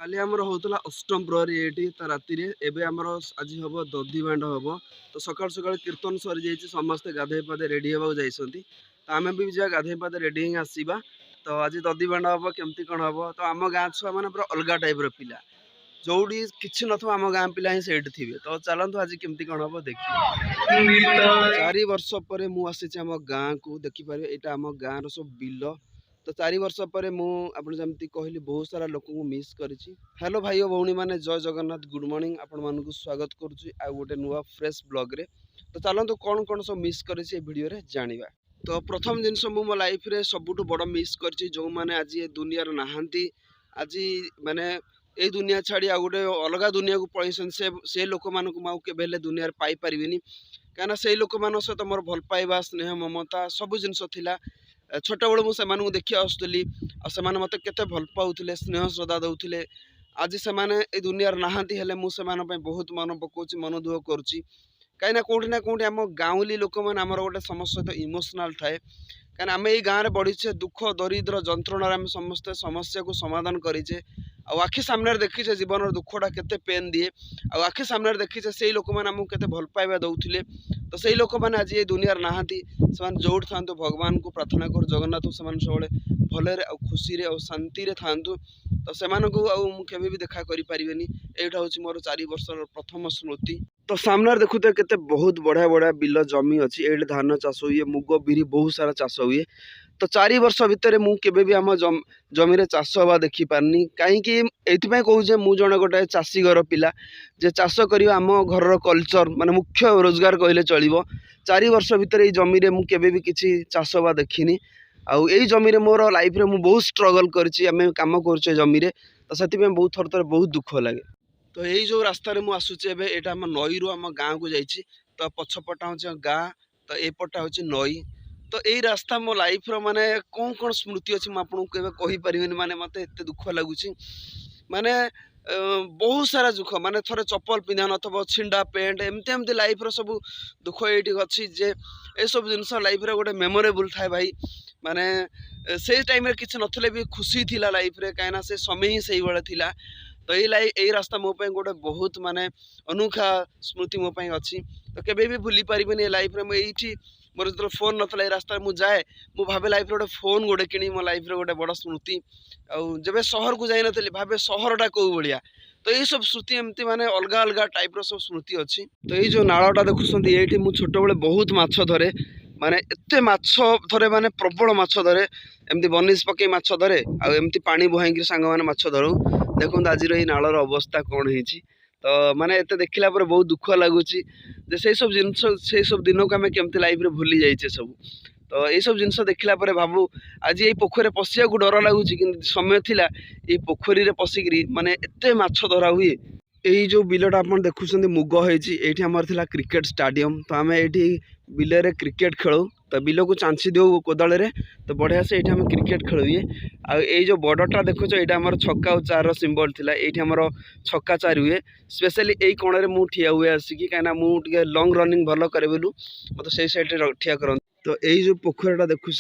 काली आमर होता अष्टम प्रहरी ये राति एवं आमर आज हम दधि बांड हम तो सका सका कीर्तन सरी जाइए समस्ते गाधे पाधे रेडी होगा जाइए तो आम भी जा गाधे पाधे रेडी ही आसवा तो आज दधि बांड हम केमती कौन हम तो आम गाँ छुआ मैंने पूरा अलग टाइप पिला जोड़ी कि न आम गाँ पिला ही से थे तो चलतु आज केमती कौन हम देखिए 4 वर्ष पर मुझे आम गाँ को देखिपारे यहाँ आम गाँव सब बिल तो 4 वर्ष पर मुझे कहली बहुत सारा लोक मिस कर हेलो भाई और भौणी मैंने जय जगन्नाथ गुड मॉर्निंग आपण मानक स्वागत करुच्ची आ गोटे नुआ फ्रेश ब्लॉग रे तो चलतु कौन कौन सब मिस कर वीडियो रे जानिबा। तो प्रथम जिनस मो लाइफ रे सबुठु बड़ मिस कर जो मैंने आज ये दुनिया नहांती आज माने ये दुनिया छाड़ी आ गोटे अलग दुनिया को पलैसन से लोक मानू के दुनिया पाई पारिनी कहीं से लोक मान सहित मोर भल पाइबा स्नेह ममता सब जिनस थिला छोट बड़ मुझे देखी आसुली आ मत के भल पाऊले स्नेह श्रद्धा दौले आज से दुनिया नहांती हेले मुझे बहुत मन पकाउची मन दुख करुच्ची कहीं कौटि कौटि आम गाँवली लोक मैंने आमर गोटे समस्त सहित इमोशनाल थाए कहीं आम ये गाँव में बढ़ीचे दुख दरिद्र जंत्रणा आम समस्ते समस्या को समाधान करेचे आखि सामने देखीचे जीवन दुखटा केते पेन दिए आखि सामने देखीचे से लोक मैंने आमको केते भल पाइबा दौले तो से लोक मैंने आज ये दुनिया नहांती से जोड़ था भगवान को प्रार्थना कर जगन्नाथ से सब भले खुशी रे और शांति रे थांतु तो से केवे भी देखा करि परिबेनी एटा होची मोर 4 वर्षर प्रथम स्मृति। तो सामने देखुते केते बहुत बढ़िया बढ़िया बिल जमी अच्छी ये धान चाष हुए मुग बिरी बहुत सारा चाष हुए तो 4 वर्ष भितर मुझे भी आम जमी रे चाष हवा देखी पारनी कहीं कहूचे मु जड़े गोटे चाषी घर पिला जे चाष कर आम घर कल्चर माने मुख्य रोजगार कहले चलो 4 वर्ष भितर ये जमी रे मुझे भी किसी चाष हवा देखनी आउ यही जमी रे मोर लाइफ रे मु बहुत स्ट्रगल करछि आमे काम करछे जमी रे तो सेति में बहुत थर थर बहुत दुख लगे। तो यही जो रास्ता रे मु आसुचे एबे एटा हम नई रु हम गाँ को जाइछि तो पछपटा होचे गाँ तो ए पटा होचे नई तो यही रास्ता मो लाइफ रो माने कौन कौन स्मृति अच्छी मुझे केवे कहि परिबेनी माने मते एते दुख लगुछि माने बहुत सारा दुख माने थोड़े चप्पल पिंधा नथबो छिंडा पेंट एमती एमती लाइफ रो सब दुख ये अच्छी जे ये सब जिनस लाइफ रे गोटे मेमोरेबल थाए भाई माने से टाइम रे किछ नथले भी खुशी थिला लाइफ रे कायना से समय ही सही बेले थिला तो यही रास्ता मो पे गोटे बहुत माने अनोखा स्मृति मो पे अच्छी तो केबे भी भूली पारिबेनी लाइफ रे एठी मोर जो फोन नथला रास्ता मु जाए मु भावे लाइफ रे गोटे फोन गोटे किनी मो लाइफ रे गोटे बड़ स्मृति आ जबे शहर को जाई नथली भावे शहरटा को भलिया तो यही सब स्मृति एमती माने अलग अलग टाइप रो सब स्मृति अच्छी। तो ये जो नाळटा देखुछंती एठी मु छोट बेले बहुत माछ धरे माने एते माछ धरे माने प्रबल माछ धरे एमती बनिश पकई माछ धरे आ एमती पानी बुहाई सांग माने माछ धरू देखो आज ये नालर अवस्था कौन होती तो माने एते देखला पर बहुत दुख लगुच से सब जिनस से सब दिन को आम केमती लाइफ रे भूली जाइए सब तो ये सब जिनस देखला पर भावु आज ये पोखरी पशिया को डर लगुच कि समय थिला ये पोखरी रे पशिकी माने एते माछ धरा हुए यही जो बिलटा आप देखुं मुग होती आमर थिला क्रिकेट स्टाडियम तो आम ये बिल रे क्रिकेट खेलु तो बिल को चांची देव कोदाल रे तो बढ़िया से ये क्रिकेट खेलुए आई जो बड़टा देखुच ये आम छक्का और 4 सिंबल थिला ये आमर छक्का 4 हुए स्पेशली यही कोण में ठिया हुए आसिकी कहीं मुझे लंग रनिंग भल करे बोलू मत से सैड ठिया कर तो यही जो पोखरीटा देखुं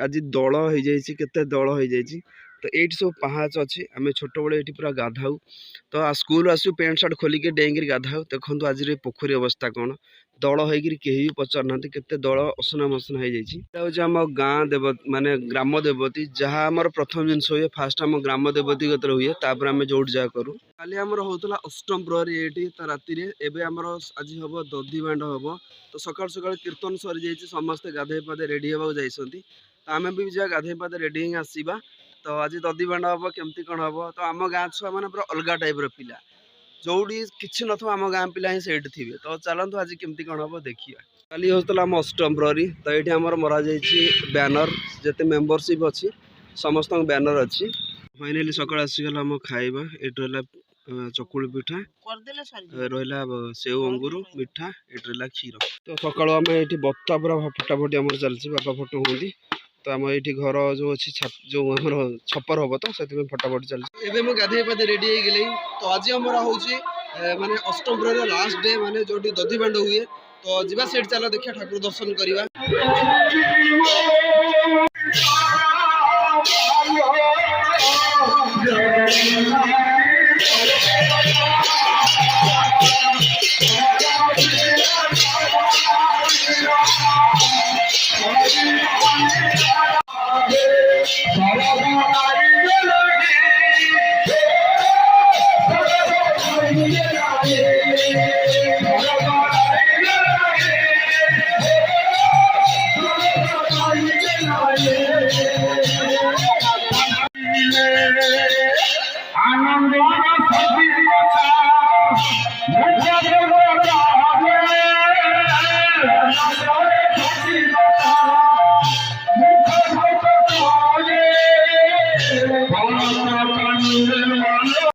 आज दल हो जाते दल हो जाए तो ये सब पहाच अच्छी आम छोट बड़े ये पूरा गाधाऊ तो स्कूल आसू पेंट सार्ट खोलिक डेंगी गाधाऊ देखो आज पोखरी अवस्था कौन दल होकर कहीं भी पचार ना के दल असना मसना हो जाए आम गाँ देव माने ग्राम देवती जहाँ आम प्रथम जिनस हुए फास्ट आम ग्राम देवती गतर हुए तापर आम जोड़ जा करूँ काली आमर होता अष्टम प्रहरी ये राति एवं आमर आज हम दधि बांड हम तो सका सका कीर्तन सरी जाइए समस्ते गाधे पाधे रेडी होगा जाइए तो आम भी जा गाधे पाधे रेडी ही आसवा तो आज दधि बांड हम केमती कौन हम तो आम गाँ छुआ मैंने पूरा अलग टाइप पिला जोड़ी कि न आम गाँ पिला ही से थे तो चलतु आज केमती कौन हम देखिए। काली होता आम अष्टम प्रहरी तो ये आमर मरा बैनर जिते मेम्बरशिप अच्छी समस्त बैनर अच्छी फाइनाली सकाल आसीगला आम खाइबा ये चकुली पिठा रहा सेव अंगूर मिठा ये रहा क्षीर तो सकाल आम ये बत्ता पूरा फटाफटी आम चलती बापा फटो हमें तो आम ये घर जो अच्छी जो आम छपर हम तो से फटाफट चलती एवं मुझे गाधे पाधे रेडी हो गली तो आज आम हूँ माने अष्टम प्रहरी लास्ट डे माने जो दधि बांड हुए तो जीवा सेठ चलो देखिए ठाकुर दर्शन करवा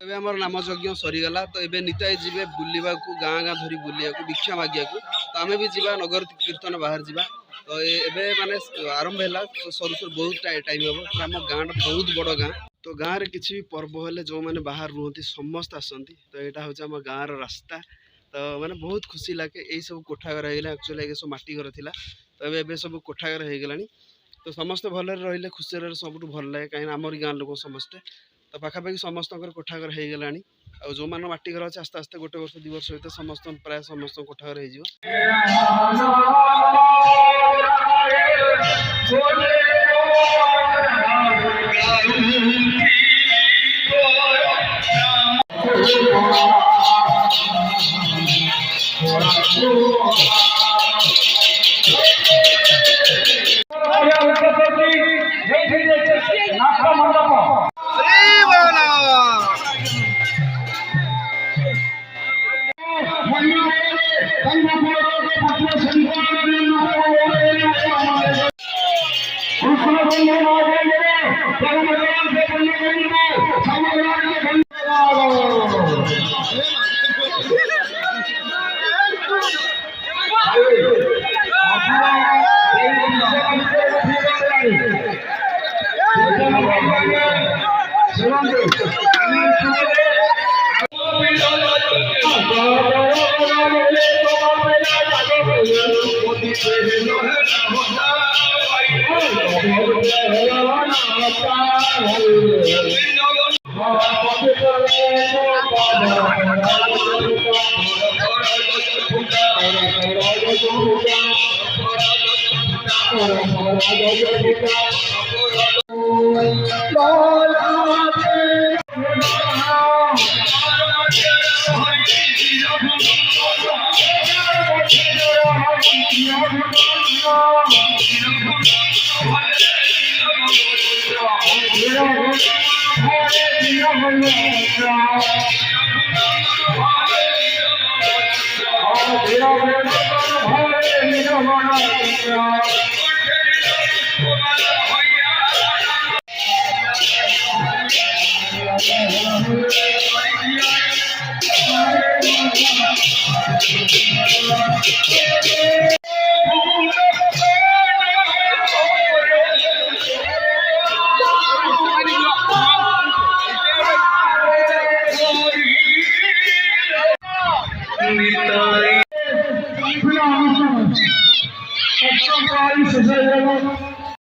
ଏବେ ଆମର ନାମ ଯଜ୍ଞ ସରିଗଲା ତ ଏବେ ନିତାଇ ଯିବେ ବୁଲିବାକୁ ଗାଁ ଗାଁ ଧରି ବୁଲିବାକୁ ଭିକ୍ଷା ମାଗିବାକୁ ତ ଆମେ ବି ଯିବା ନଗର କୀର୍ତ୍ତନ ବାହାରେ ଯିବା ତ ଏବେ ମାନେ ଆରମ୍ଭ ହେଲା ତ ସରୁ ସରୁ ବହୁତ ଟାଇମ୍ ହେବ ପୁରା ଆମ ଗାଁଟା ବହୁତ ବଡ଼ ଗାଁ ତ ଗାଁରେ କିଛି ବି ପର୍ବ ହେଲେ ଯେଉଁମାନେ ବାହାରେ ରୁହନ୍ତି ସମସ୍ତେ ଆସନ୍ତି ତ ଏଇଟା ହେଉଛି ଆମ ଗାଁର ରାସ୍ତା ତ ମାନେ ବହୁତ ଖୁସି ଲାଗେ ଏଇ ସବୁ କୋଠା ଘର ହେଇଗଲା ଆକ୍ଚୁଆଲି ଏ ସବୁ ମାଟି ଘର ଥିଲା ତ ଏବେ ସବୁ କୋଠା ଘର ହେଇଗଲାଣି ତ ସମସ୍ତେ ଭଲରେ ରହିଲେ ଖୁସିରେ ରହିଲେ ସବୁଠୁ ଭଲ ଲାଗେ କାହିଁକିନା ଆମରି ଗାଁ ଲୋକ ସମସ୍ତେ ତ ପାଖାପାଖି ସମସ୍ତଙ୍କର କୋଠା ଘର ହେଇଗଲାଣି ଆଉ ଯେଉଁମାନଙ୍କ ମାଟି ଘର ଅଛି ଆସ୍ତେ ଆସ୍ତେ ଗୋଟେ ବର୍ଷ 2 ବର୍ଷ ଭିତରେ ସମସ୍ତଙ୍କ ପ୍ରାୟ ସମସ୍ତଙ୍କ କୋଠା ଘର ହେଇଯିବ।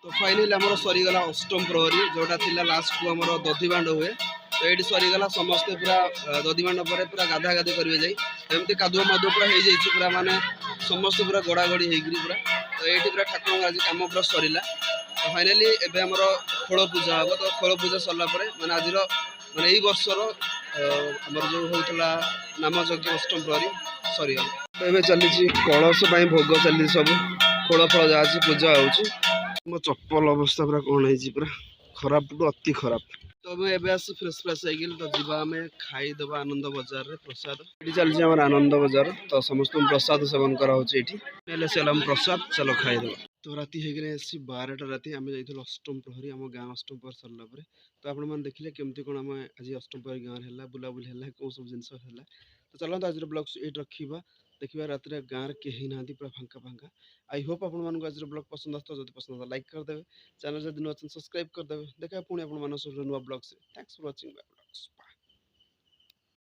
तो फाइनली आमर सरीगला अष्टम प्रहरी जोटा थिला लास्ट को आमर दधिबांड हुए तो ये सरीगला समस्ते पूरा दधिबांड पर पूरा गाधा गाधी करेंगे जाई एमती कादुआ मादुआ पूरा हो जाए पूरा माने समस्त पूरा गड़ा गड़ी होगी पूरा तो ये पूरा ठाकुर आज कम पूरा सरीला तो फाइनाली एबे आमर खोल पूजा हम तो खोल पूजा सरला माने आज माने यही वर्षर आमर जो होता नाम यज्ञ अष्टम प्रहरी सरीगला तो ये चली कलश भोग चली सब खोल फल जहाँ पूजा हो मो चप्पल अवस्था पूरा कौन है पूरा खराब टू अति खराब तो मैं एबे आसी फ्रेश फ्रेश हो तो जीवा आम खाईदेवा आनंद बजार रे प्रसाद ये चलती आम आनंद बजार तो समस्त प्रसाद सेवन कराला प्रसाद चलो खाईदेवा तो राति होगी आसी 12टा राति आम जाइए अष्टम प्रहरी आम गाँ अष्टम प्रहरी सरला तो आपण मैंने देखिले केमती कौन आम आज अष्टम प्रहरी गाँव है बुलाबुली है कौन सब जिन है तो चलते आज ब्लॉग ये रखा देखिए रात गाँव कहीं ना पूरा फांका फांका आई होप आपको आज ब्लॉग पसंद आसता जब पसंद लाइक करदे चैनल जब नुआ सब्सक्राइब करदे देखा पुणी आप नुआ ब्लॉग से thanks for watching my blogs.